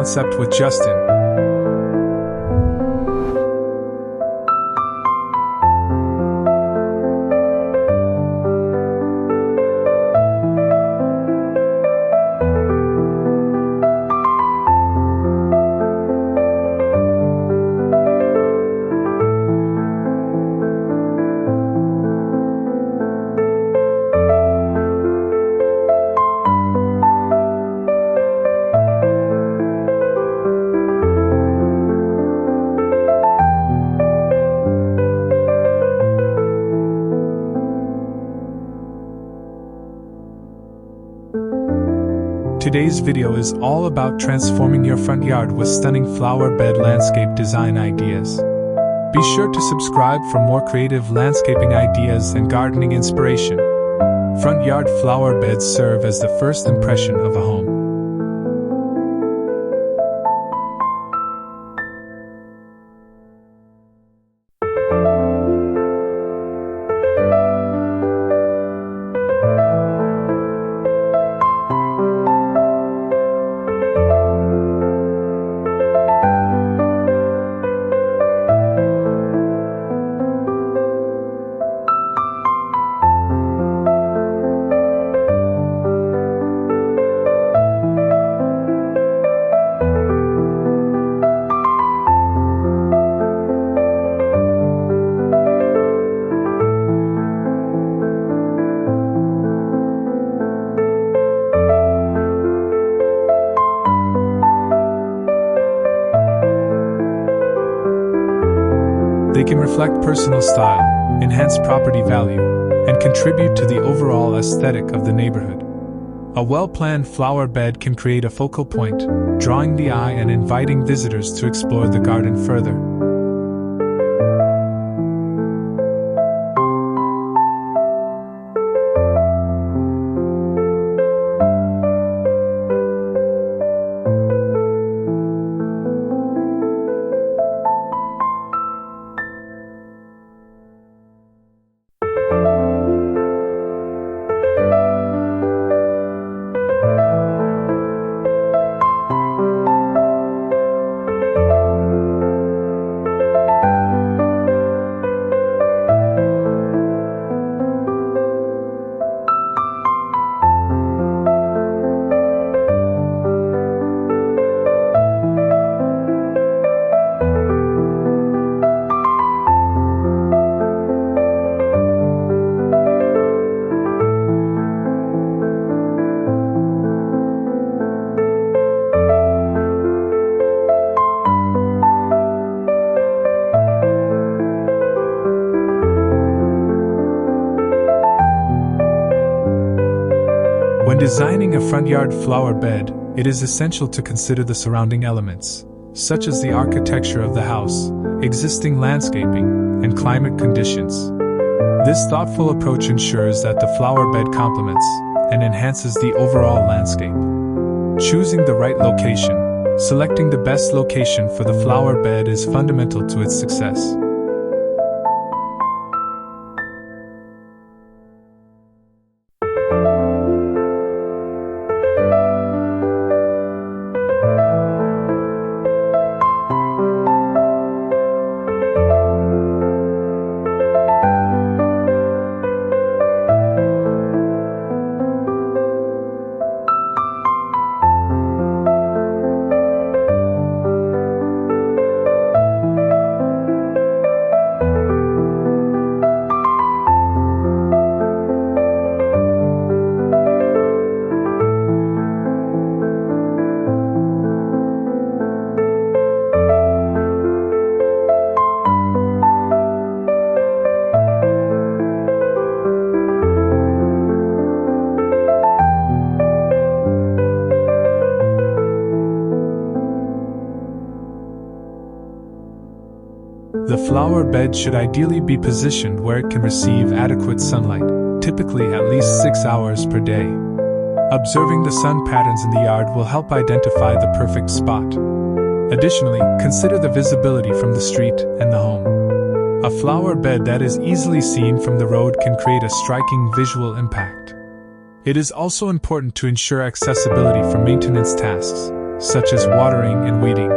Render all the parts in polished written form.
concept with Justin. Today's video is all about transforming your front yard with stunning flower bed landscape design ideas. Be sure to subscribe for more creative landscaping ideas and gardening inspiration. Front yard flower beds serve as the first impression of a home. They can reflect personal style, enhance property value, and contribute to the overall aesthetic of the neighborhood. A well-planned flower bed can create a focal point, drawing the eye and inviting visitors to explore the garden further. When designing a front yard flower bed, it is essential to consider the surrounding elements, such as the architecture of the house, existing landscaping, and climate conditions. This thoughtful approach ensures that the flower bed complements and enhances the overall landscape. Choosing the right location, selecting the best location for the flower bed is fundamental to its success. The flower bed should ideally be positioned where it can receive adequate sunlight, typically at least 6 hours per day. Observing the sun patterns in the yard will help identify the perfect spot. Additionally, consider the visibility from the street and the home. A flower bed that is easily seen from the road can create a striking visual impact. It is also important to ensure accessibility for maintenance tasks, such as watering and weeding.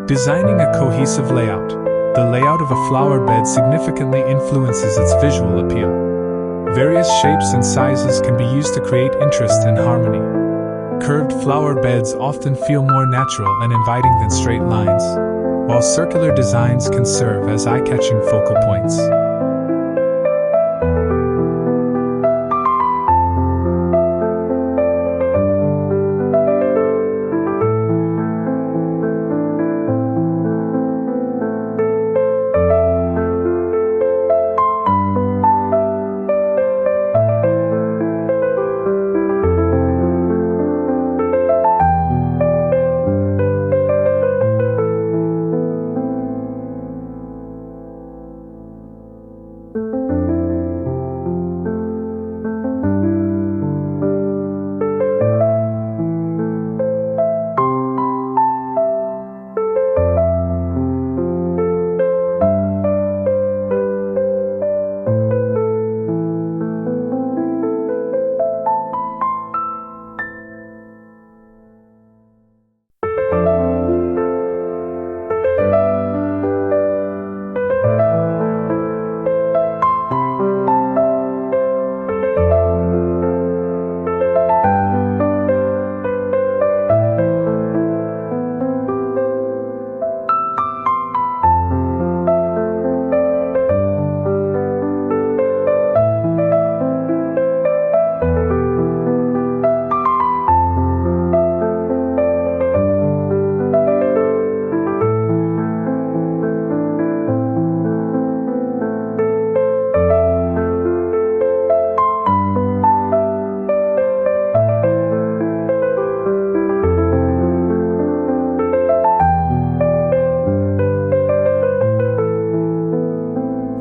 Designing a cohesive layout. The layout of a flower bed significantly influences its visual appeal. Various shapes and sizes can be used to create interest and harmony. Curved flower beds often feel more natural and inviting than straight lines, while circular designs can serve as eye-catching focal points.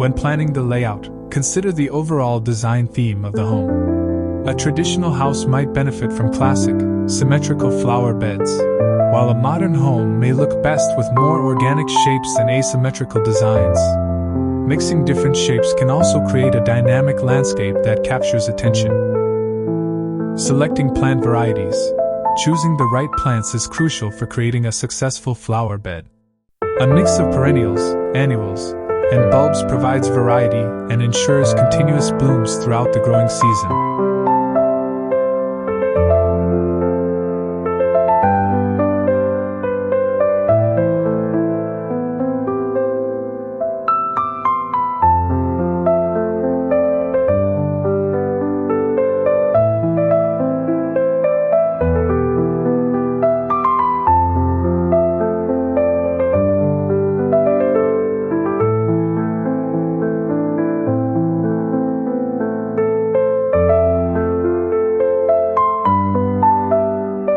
When planning the layout, consider the overall design theme of the home. A traditional house might benefit from classic, symmetrical flower beds, while a modern home may look best with more organic shapes and asymmetrical designs. Mixing different shapes can also create a dynamic landscape that captures attention. Selecting plant varieties. Choosing the right plants is crucial for creating a successful flower bed. A mix of perennials, annuals, and bulbs provides variety and ensures continuous blooms throughout the growing season.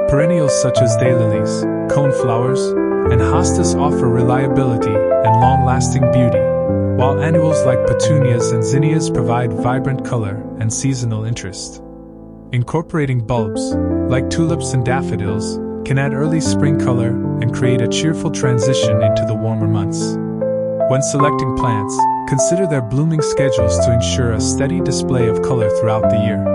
Perennials such as daylilies, coneflowers, and hostas offer reliability and long-lasting beauty, while annuals like petunias and zinnias provide vibrant color and seasonal interest. Incorporating bulbs, like tulips and daffodils, can add early spring color and create a cheerful transition into the warmer months. When selecting plants, consider their blooming schedules to ensure a steady display of color throughout the year.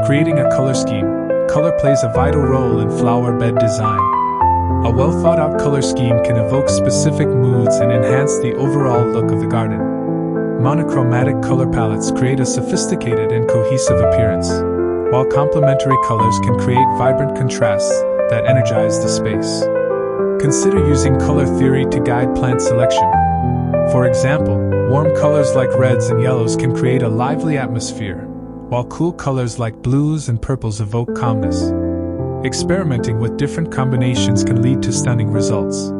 Creating a color scheme. Color plays a vital role in flower bed design. A well-thought-out color scheme can evoke specific moods and enhance the overall look of the garden. Monochromatic color palettes create a sophisticated and cohesive appearance, while complementary colors can create vibrant contrasts that energize the space. Consider using color theory to guide plant selection. For example, warm colors like reds and yellows can create a lively atmosphere, while cool colors like blues and purples evoke calmness. Experimenting with different combinations can lead to stunning results.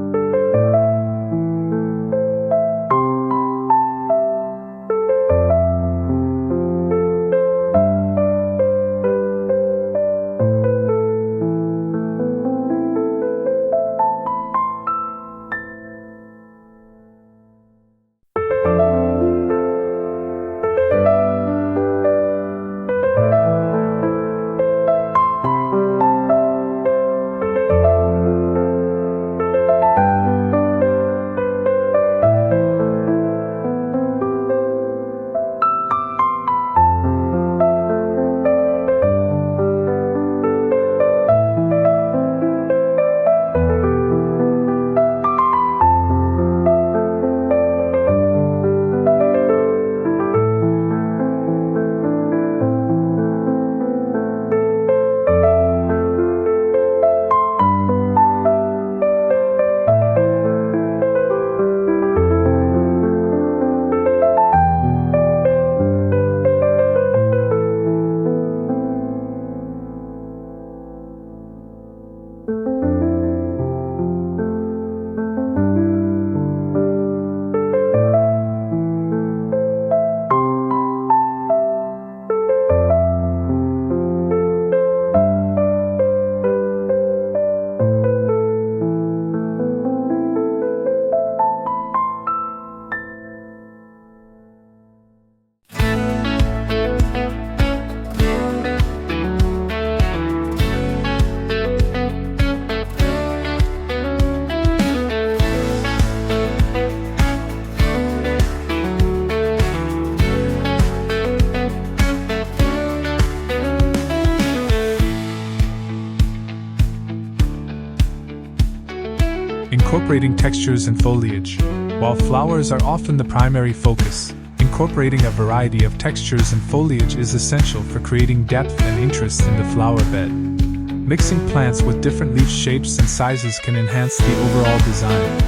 Incorporating textures and foliage. While flowers are often the primary focus, incorporating a variety of textures and foliage is essential for creating depth and interest in the flower bed. Mixing plants with different leaf shapes and sizes can enhance the overall design.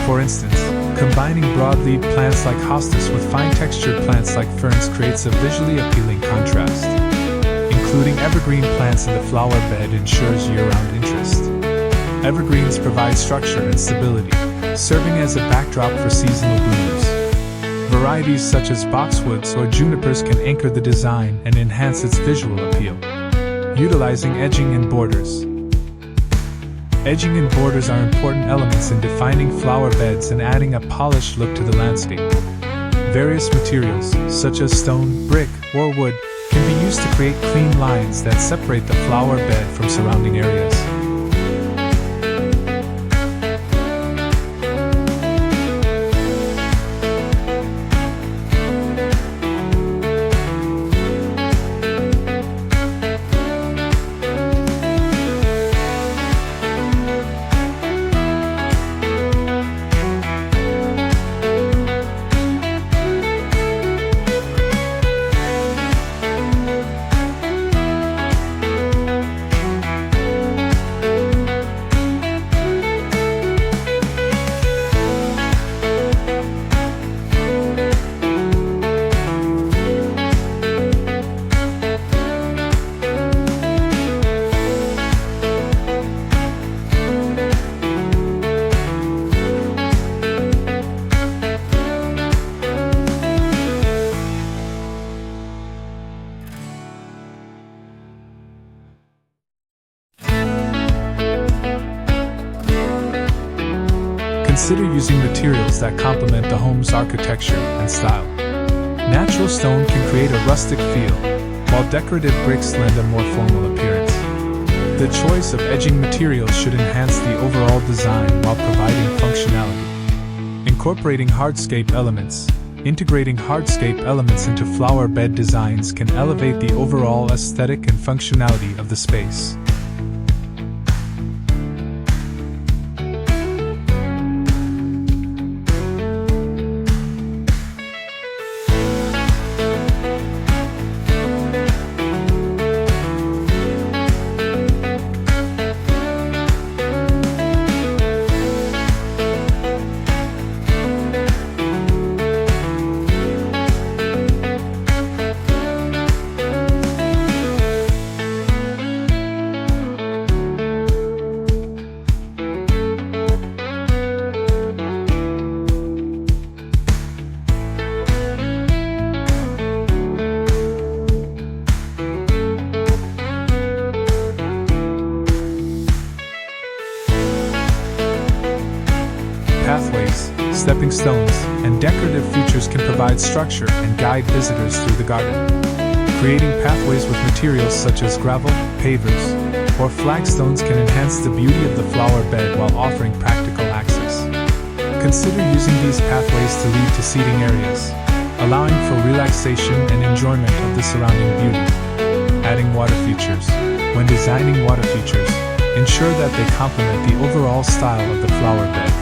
For instance, combining broadleaf plants like hostas with fine-textured plants like ferns creates a visually appealing contrast. Including evergreen plants in the flower bed ensures year-round interest. Evergreens provide structure and stability, serving as a backdrop for seasonal blooms. Varieties such as boxwoods or junipers can anchor the design and enhance its visual appeal. Utilizing edging and borders. Edging and borders are important elements in defining flower beds and adding a polished look to the landscape. Various materials, such as stone, brick, or wood, can be used to create clean lines that separate the flower bed from surrounding areas. Consider using materials that complement the home's architecture and style. Natural stone can create a rustic feel, while decorative bricks lend a more formal appearance. The choice of edging materials should enhance the overall design while providing functionality. Incorporating hardscape elements. Integrating hardscape elements into flower bed designs can elevate the overall aesthetic and functionality of the space. Pathways, stepping stones, and decorative features can provide structure and guide visitors through the garden. Creating pathways with materials such as gravel, pavers, or flagstones can enhance the beauty of the flower bed while offering practical access. Consider using these pathways to lead to seating areas, allowing for relaxation and enjoyment of the surrounding beauty. Adding water features. When designing water features, ensure that they complement the overall style of the flower bed.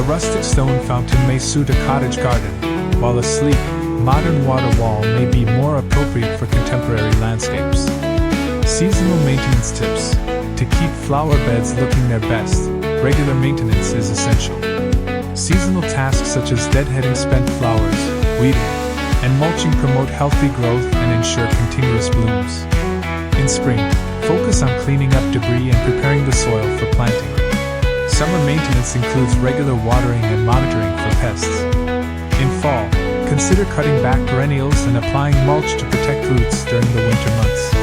rustic stone fountain may suit a cottage garden, while a sleek, modern water wall may be more appropriate for contemporary landscapes. Seasonal maintenance tips. To keep flower beds looking their best, regular maintenance is essential. Seasonal tasks such as deadheading spent flowers, weeding, and mulching promote healthy growth and ensure continuous blooms. In spring, focus on cleaning up debris and preparing the soil for planting. Summer maintenance includes regular watering and monitoring for pests. In fall, consider cutting back perennials and applying mulch to protect roots during the winter months.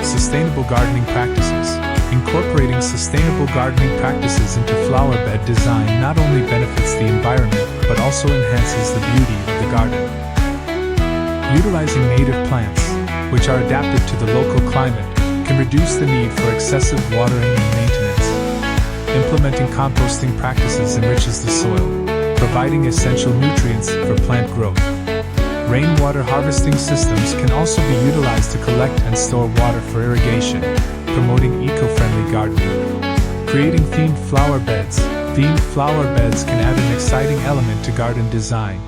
Sustainable gardening practices. Incorporating sustainable gardening practices into flower bed design not only benefits the environment but also enhances the beauty of the garden. Utilizing native plants, which are adapted to the local climate, can reduce the need for excessive watering and maintenance. Implementing composting practices enriches the soil, providing essential nutrients for plant growth. Rainwater harvesting systems can also be utilized to collect and store water for irrigation, promoting eco-friendly gardening. Creating themed flower beds. Themed flower beds can add an exciting element to garden design.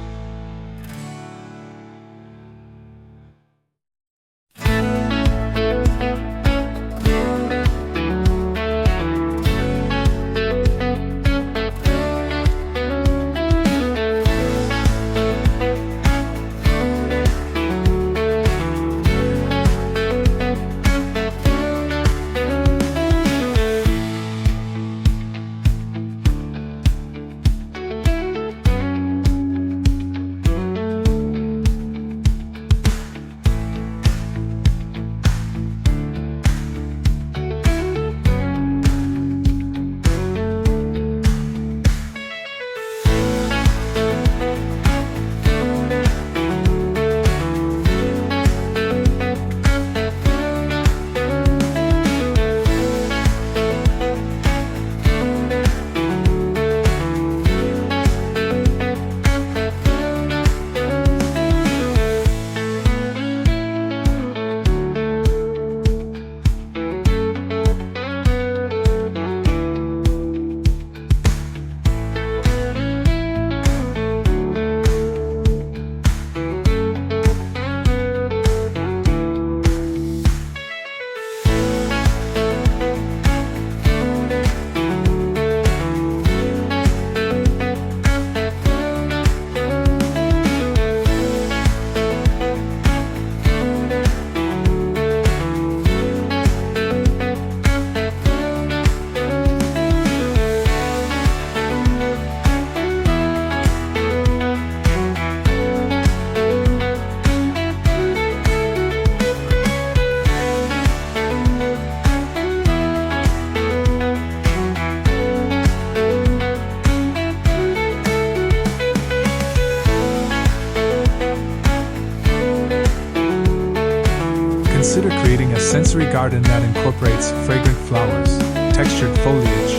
sensory garden that incorporates fragrant flowers, textured foliage,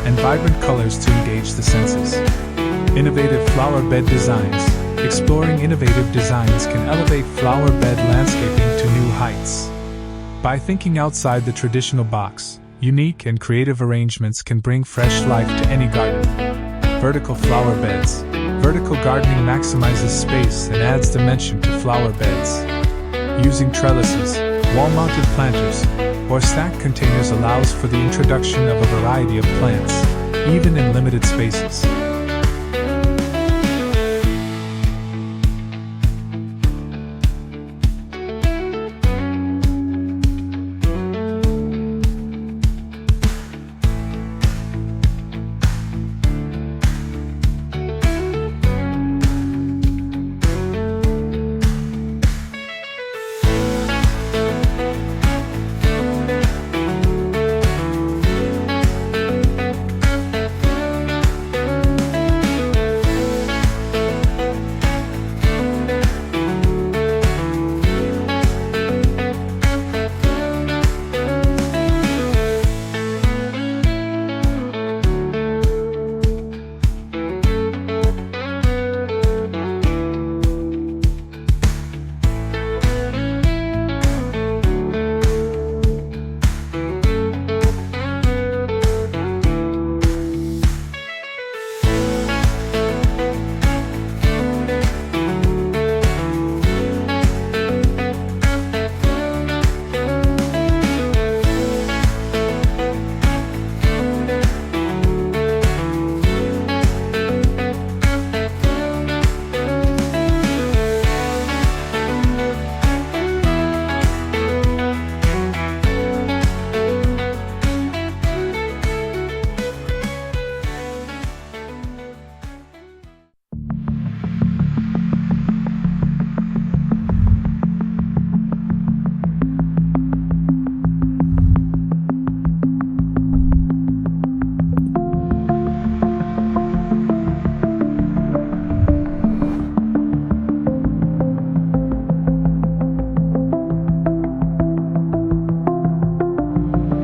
and vibrant colors to engage the senses. Innovative flower bed designs. Exploring innovative designs can elevate flower bed landscaping to new heights. By thinking outside the traditional box, unique and creative arrangements can bring fresh life to any garden. Vertical flower beds. Vertical gardening maximizes space and adds dimension to flower beds. Using trellises, wall-mounted planters, or stacked containers allows for the introduction of a variety of plants, even in limited spaces.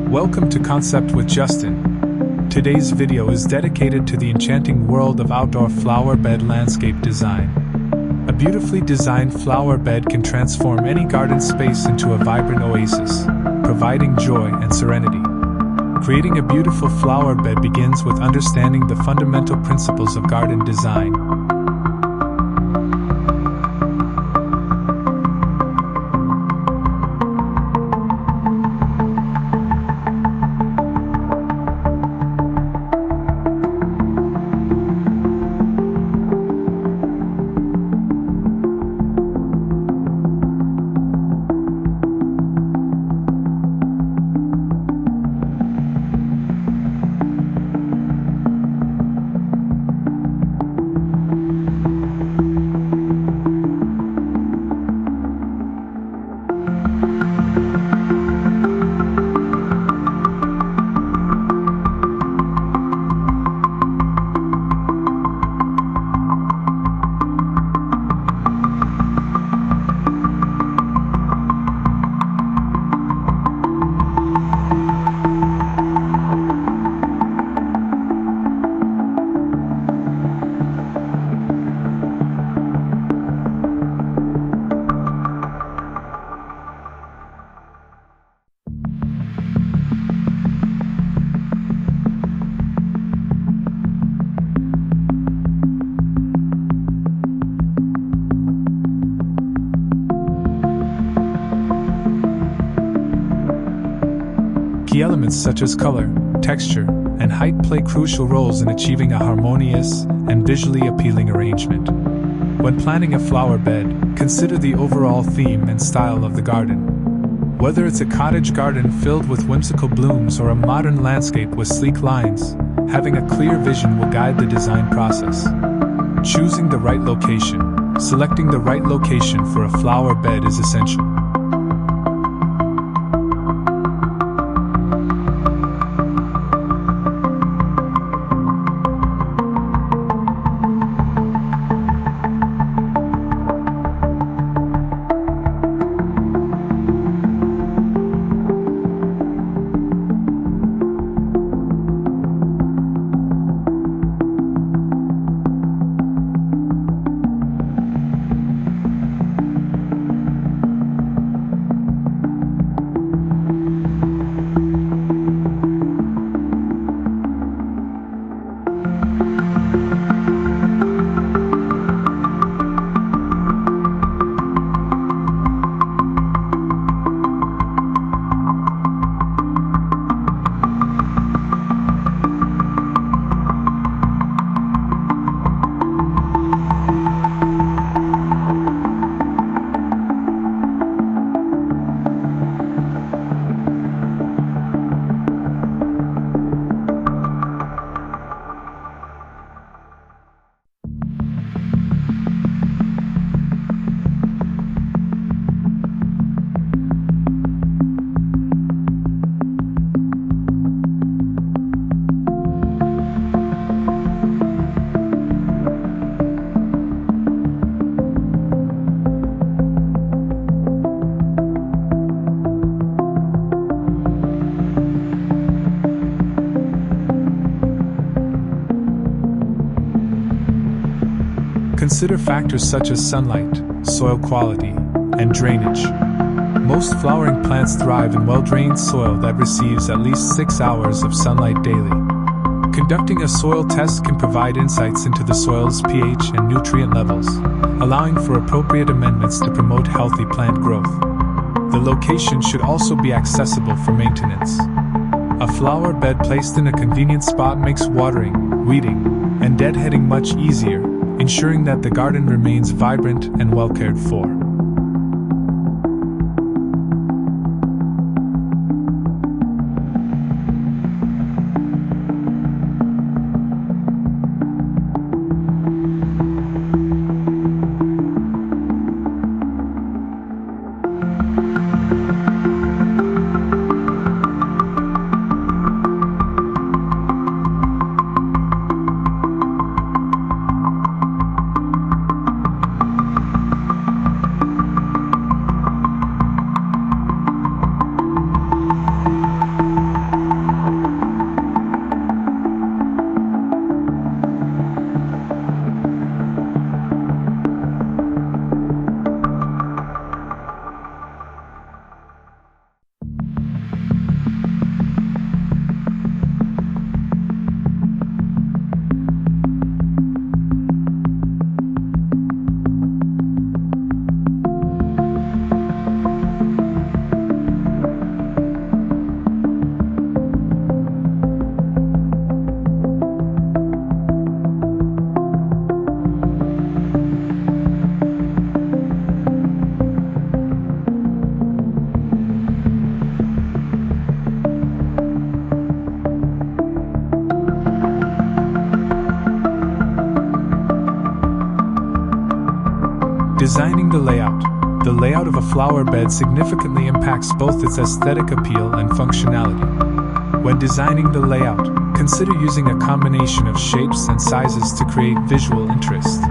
Welcome to Concept with Justin. Today's video is dedicated to the enchanting world of outdoor flower bed landscape design. A beautifully designed flower bed can transform any garden space into a vibrant oasis, providing joy and serenity. Creating a beautiful flower bed begins with understanding the fundamental principles of garden design. Key elements such as color, texture, and height play crucial roles in achieving a harmonious and visually appealing arrangement. When planning a flower bed, consider the overall theme and style of the garden. Whether it's a cottage garden filled with whimsical blooms or a modern landscape with sleek lines, having a clear vision will guide the design process. Choosing the right location. Selecting the right location for a flower bed is essential. Consider factors such as sunlight, soil quality, and drainage. Most flowering plants thrive in well-drained soil that receives at least 6 hours of sunlight daily. Conducting a soil test can provide insights into the soil's pH and nutrient levels, allowing for appropriate amendments to promote healthy plant growth. The location should also be accessible for maintenance. A flower bed placed in a convenient spot makes watering, weeding, and deadheading much easier, ensuring that the garden remains vibrant and well cared for. Designing the layout. The layout of a flower bed significantly impacts both its aesthetic appeal and functionality. When designing the layout, consider using a combination of shapes and sizes to create visual interest.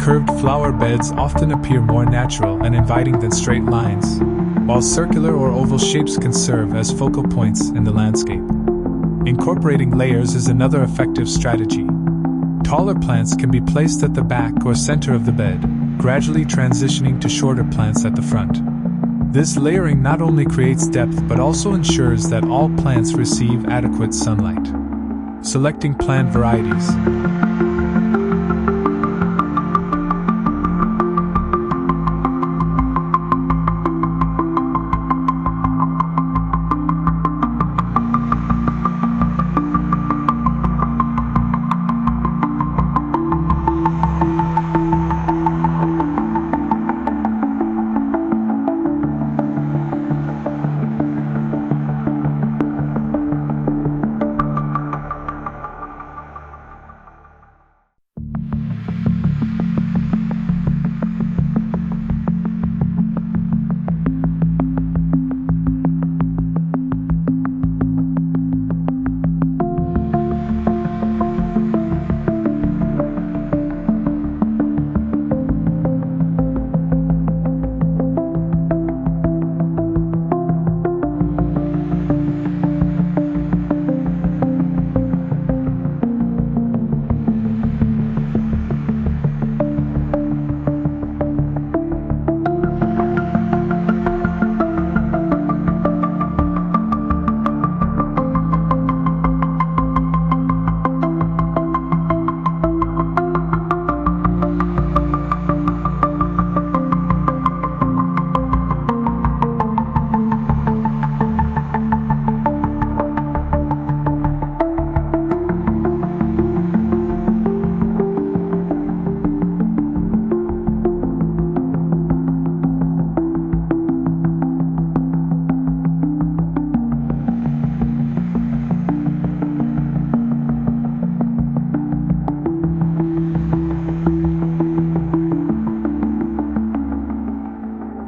Curved flower beds often appear more natural and inviting than straight lines, while circular or oval shapes can serve as focal points in the landscape. Incorporating layers is another effective strategy. Taller plants can be placed at the back or center of the bed, gradually transitioning to shorter plants at the front. This layering not only creates depth but also ensures that all plants receive adequate sunlight. Selecting plant varieties.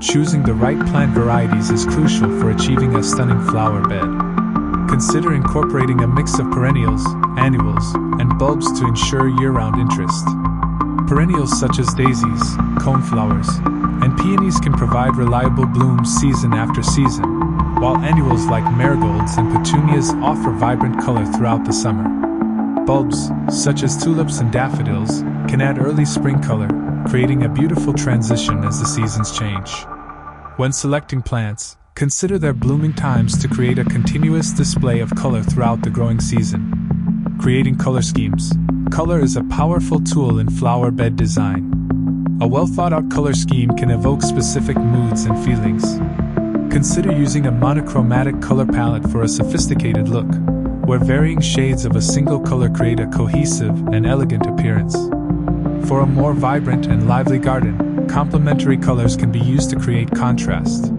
Choosing the right plant varieties is crucial for achieving a stunning flower bed. Consider incorporating a mix of perennials, annuals, and bulbs to ensure year-round interest. Perennials such as daisies, coneflowers, and peonies can provide reliable blooms season after season, while annuals like marigolds and petunias offer vibrant color throughout the summer. Bulbs, such as tulips and daffodils, can add early spring color, creating a beautiful transition as the seasons change. When selecting plants, consider their blooming times to create a continuous display of color throughout the growing season. Creating color schemes. Color is a powerful tool in flower bed design. A well-thought-out color scheme can evoke specific moods and feelings. Consider using a monochromatic color palette for a sophisticated look, where varying shades of a single color create a cohesive and elegant appearance. For a more vibrant and lively garden, complementary colors can be used to create contrast.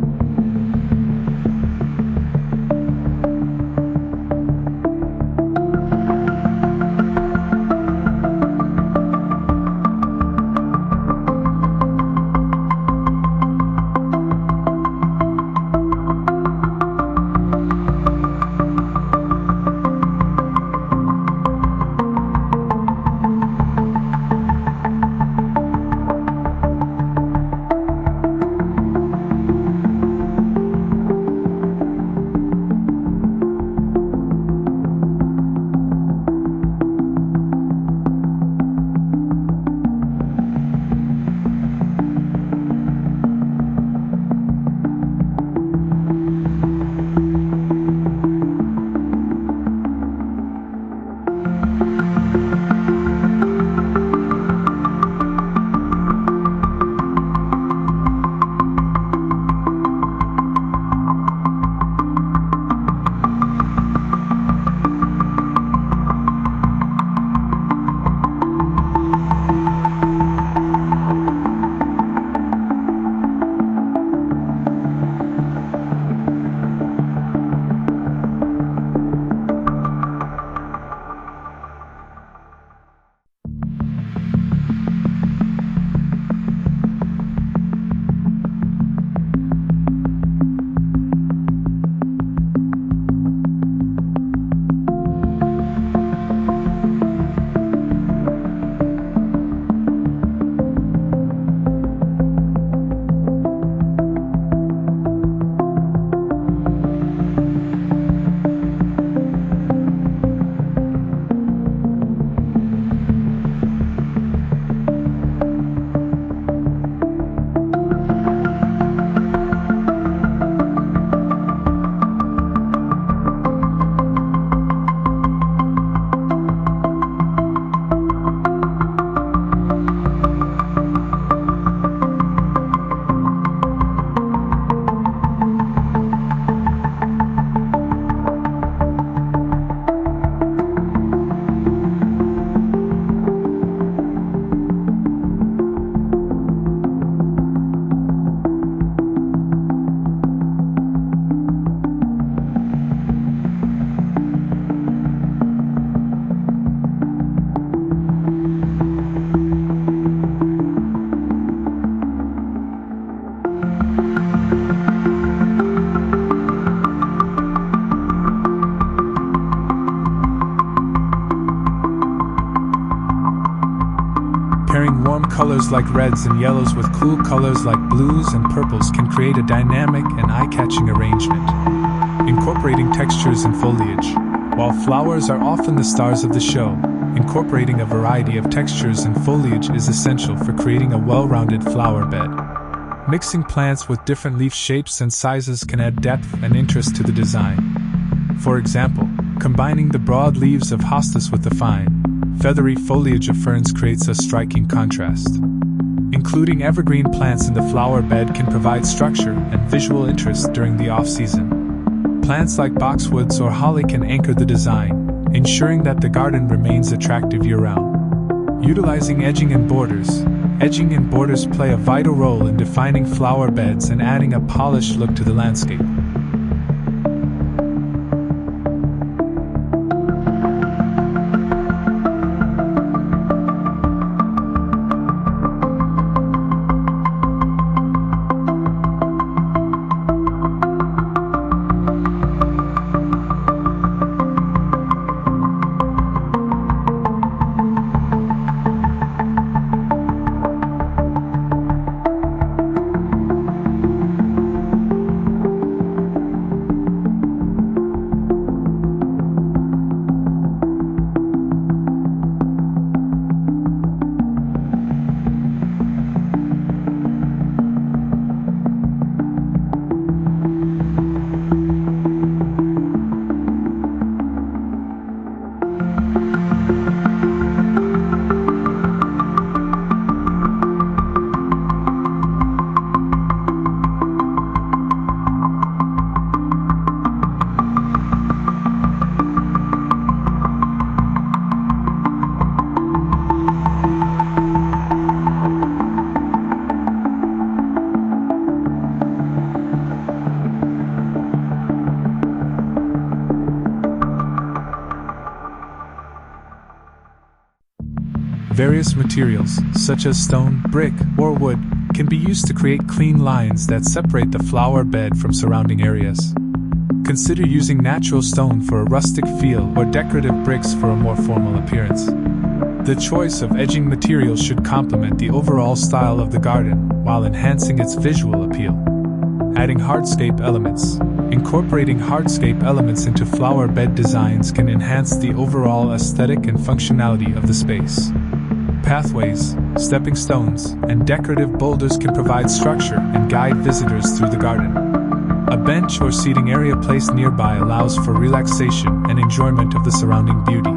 Pairing warm colors like reds and yellows with cool colors like blues and purples can create a dynamic and eye-catching arrangement. Incorporating textures and foliage. While flowers are often the stars of the show, incorporating a variety of textures and foliage is essential for creating a well-rounded flower bed. Mixing plants with different leaf shapes and sizes can add depth and interest to the design. For example, combining the broad leaves of hostas with the fine, feathery foliage of ferns creates a striking contrast. Including evergreen plants in the flower bed can provide structure and visual interest during the off-season. Plants like boxwoods or holly can anchor the design, ensuring that the garden remains attractive year-round. Utilizing edging and borders. Edging and borders play a vital role in defining flower beds and adding a polished look to the landscape. Various materials, such as stone, brick, or wood, can be used to create clean lines that separate the flower bed from surrounding areas. Consider using natural stone for a rustic feel or decorative bricks for a more formal appearance. The choice of edging materials should complement the overall style of the garden while enhancing its visual appeal. Adding hardscape elements. Incorporating hardscape elements into flower bed designs can enhance the overall aesthetic and functionality of the space. Pathways, stepping stones, and decorative boulders can provide structure and guide visitors through the garden. A bench or seating area placed nearby allows for relaxation and enjoyment of the surrounding beauty.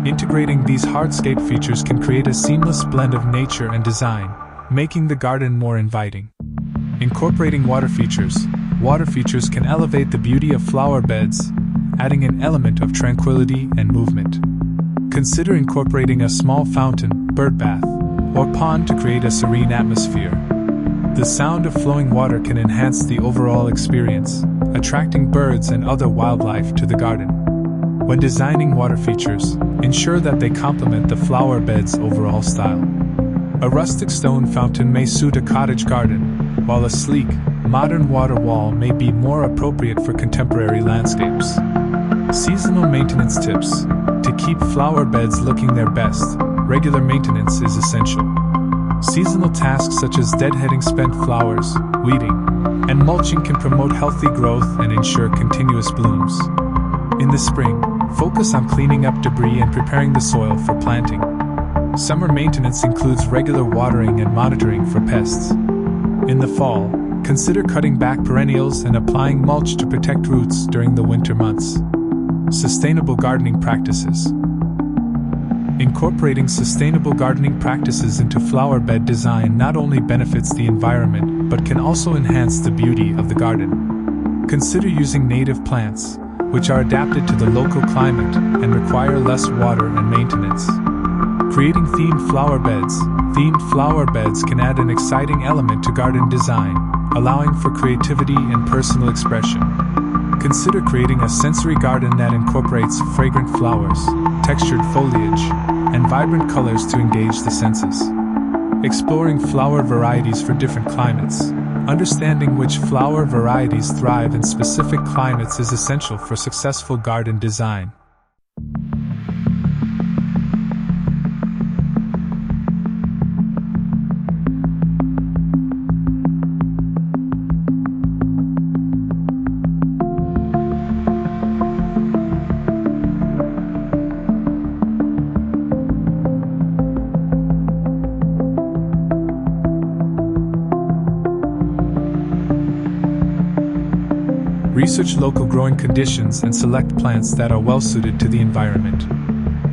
Integrating these hardscape features can create a seamless blend of nature and design, making the garden more inviting. Incorporating water features. Water features can elevate the beauty of flower beds, adding an element of tranquility and movement. Consider incorporating a small fountain, bird bath, or pond to create a serene atmosphere. The sound of flowing water can enhance the overall experience, attracting birds and other wildlife to the garden. When designing water features, ensure that they complement the flower bed's overall style. A rustic stone fountain may suit a cottage garden, while a sleek, modern water wall may be more appropriate for contemporary landscapes. Seasonal maintenance tips. To keep flower beds looking their best, regular maintenance is essential. Seasonal tasks such as deadheading spent flowers, weeding, and mulching can promote healthy growth and ensure continuous blooms. In the spring, focus on cleaning up debris and preparing the soil for planting. Summer maintenance includes regular watering and monitoring for pests. In the fall, consider cutting back perennials and applying mulch to protect roots during the winter months. Sustainable gardening practices. Incorporating sustainable gardening practices into flower bed design not only benefits the environment but can also enhance the beauty of the garden. Consider using native plants, which are adapted to the local climate and require less water and maintenance. Creating themed flower beds. Themed flower beds can add an exciting element to garden design, allowing for creativity and personal expression. Consider creating a sensory garden that incorporates fragrant flowers, textured foliage, and vibrant colors to engage the senses. Exploring flower varieties for different climates. Understanding which flower varieties thrive in specific climates is essential for successful garden design. Research local growing conditions and select plants that are well suited to the environment.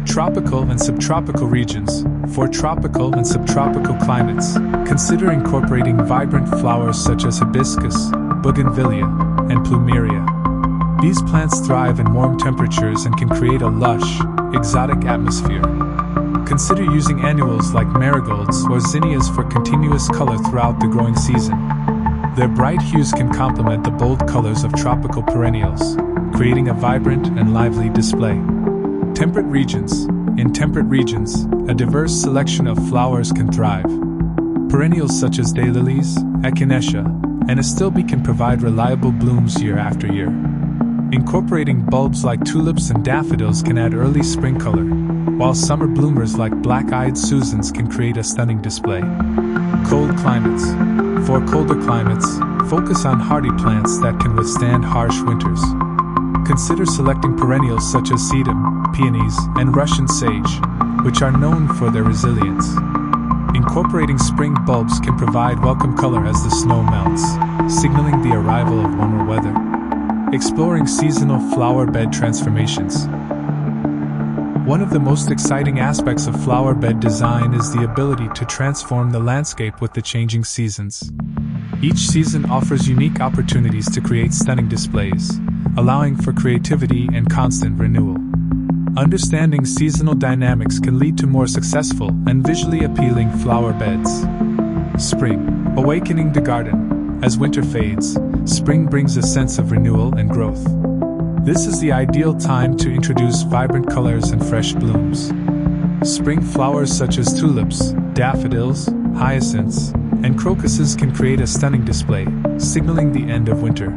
Tropical and subtropical regions. For tropical and subtropical climates, consider incorporating vibrant flowers such as hibiscus, bougainvillea, and plumeria. These plants thrive in warm temperatures and can create a lush, exotic atmosphere. Consider using annuals like marigolds or zinnias for continuous color throughout the growing season. Their bright hues can complement the bold colors of tropical perennials, creating a vibrant and lively display. Temperate regions. In temperate regions, a diverse selection of flowers can thrive. Perennials such as daylilies, echinacea, and astilbe can provide reliable blooms year after year. Incorporating bulbs like tulips and daffodils can add early spring color, while summer bloomers like black-eyed Susans can create a stunning display. Cold climates. For colder climates, focus on hardy plants that can withstand harsh winters. Consider selecting perennials such as sedum, peonies, and Russian sage, which are known for their resilience. Incorporating spring bulbs can provide welcome color as the snow melts, signaling the arrival of warmer weather. Exploring seasonal flower bed transformations. One of the most exciting aspects of flower bed design is the ability to transform the landscape with the changing seasons. Each season offers unique opportunities to create stunning displays, allowing for creativity and constant renewal. Understanding seasonal dynamics can lead to more successful and visually appealing flower beds. Spring, awakening the garden. As winter fades, spring brings a sense of renewal and growth. This is the ideal time to introduce vibrant colors and fresh blooms. Spring flowers such as tulips, daffodils, hyacinths, and crocuses can create a stunning display, signaling the end of winter.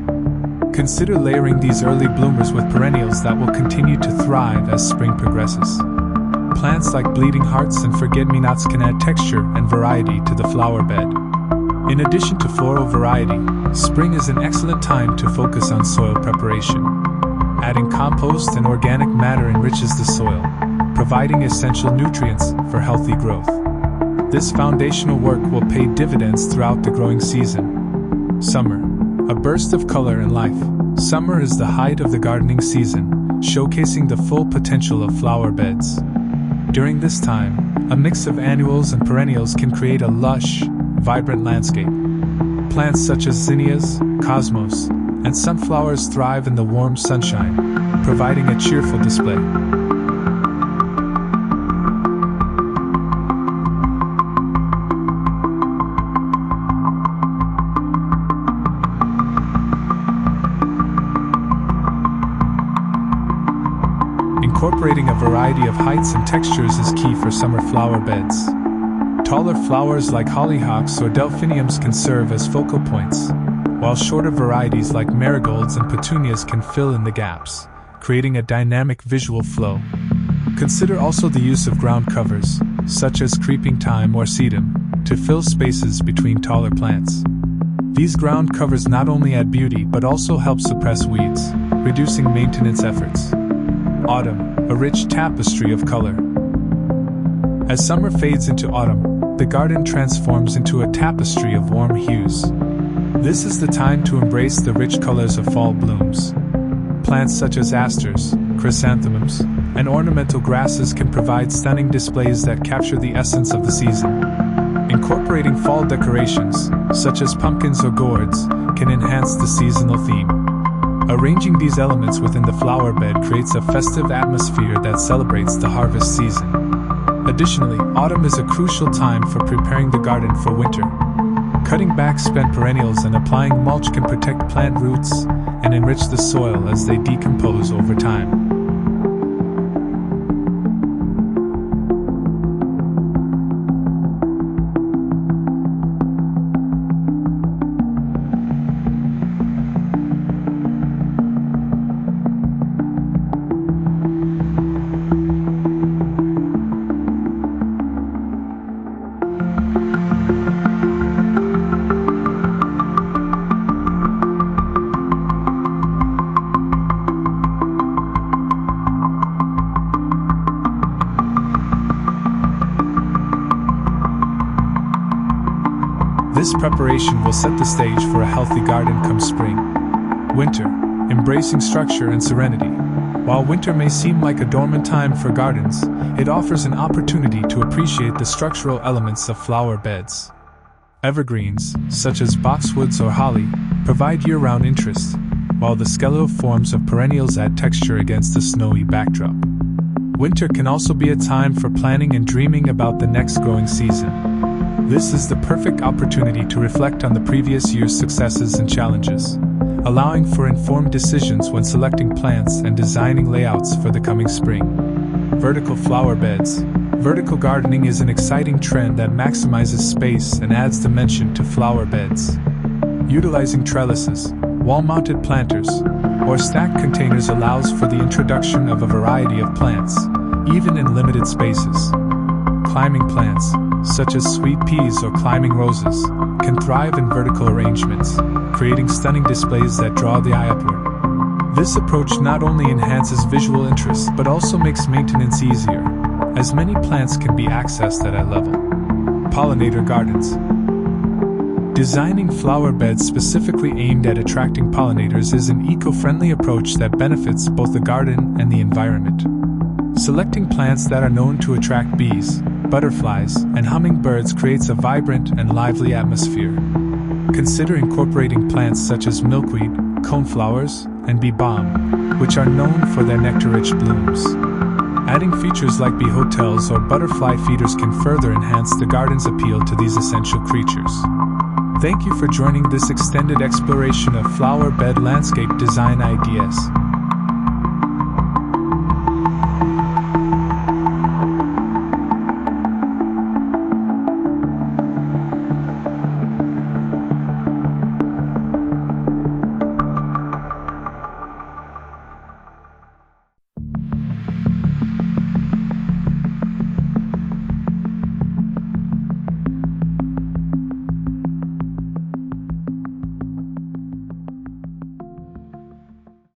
Consider layering these early bloomers with perennials that will continue to thrive as spring progresses. Plants like bleeding hearts and forget-me-nots can add texture and variety to the flower bed. In addition to floral variety, spring is an excellent time to focus on soil preparation. Adding compost and organic matter enriches the soil, providing essential nutrients for healthy growth. This foundational work will pay dividends throughout the growing season. Summer, a burst of color and life. Summer is the height of the gardening season, showcasing the full potential of flower beds. During this time, a mix of annuals and perennials can create a lush, vibrant landscape. Plants such as zinnias, cosmos, and sunflowers thrive in the warm sunshine, providing a cheerful display. Incorporating a variety of heights and textures is key for summer flower beds. Taller flowers like hollyhocks or delphiniums can serve as focal points, while shorter varieties like marigolds and petunias can fill in the gaps, creating a dynamic visual flow. Consider also the use of ground covers, such as creeping thyme or sedum, to fill spaces between taller plants. These ground covers not only add beauty but also help suppress weeds, reducing maintenance efforts. Autumn, a rich tapestry of color. As summer fades into autumn, the garden transforms into a tapestry of warm hues. This is the time to embrace the rich colors of fall blooms. Plants such as asters, chrysanthemums, and ornamental grasses can provide stunning displays that capture the essence of the season. Incorporating fall decorations, such as pumpkins or gourds, can enhance the seasonal theme. Arranging these elements within the flower bed creates a festive atmosphere that celebrates the harvest season. Additionally, autumn is a crucial time for preparing the garden for winter. Cutting back spent perennials and applying mulch can protect plant roots and enrich the soil as they decompose over time. This preparation will set the stage for a healthy garden come spring. Winter, embracing structure and serenity. While winter may seem like a dormant time for gardens, it offers an opportunity to appreciate the structural elements of flower beds. Evergreens, such as boxwoods or holly, provide year-round interest, while the skeletal forms of perennials add texture against the snowy backdrop. Winter can also be a time for planning and dreaming about the next growing season. This is the perfect opportunity to reflect on the previous year's successes and challenges, allowing for informed decisions when selecting plants and designing layouts for the coming spring. Vertical flower beds. Vertical gardening is an exciting trend that maximizes space and adds dimension to flower beds. Utilizing trellises, Wall-mounted planters, or stacked containers allows for the introduction of a variety of plants, even in limited spaces. Climbing plants, such as sweet peas or climbing roses, can thrive in vertical arrangements, creating stunning displays that draw the eye upward. This approach not only enhances visual interest but also makes maintenance easier, as many plants can be accessed at eye level. Pollinator gardens. Designing flower beds specifically aimed at attracting pollinators is an eco-friendly approach that benefits both the garden and the environment. Selecting plants that are known to attract bees, butterflies, and hummingbirds creates a vibrant and lively atmosphere. Consider incorporating plants such as milkweed, coneflowers, and bee balm, which are known for their nectar-rich blooms. Adding features like bee hotels or butterfly feeders can further enhance the garden's appeal to these essential creatures. Thank you for joining this extended exploration of flower bed landscape design ideas.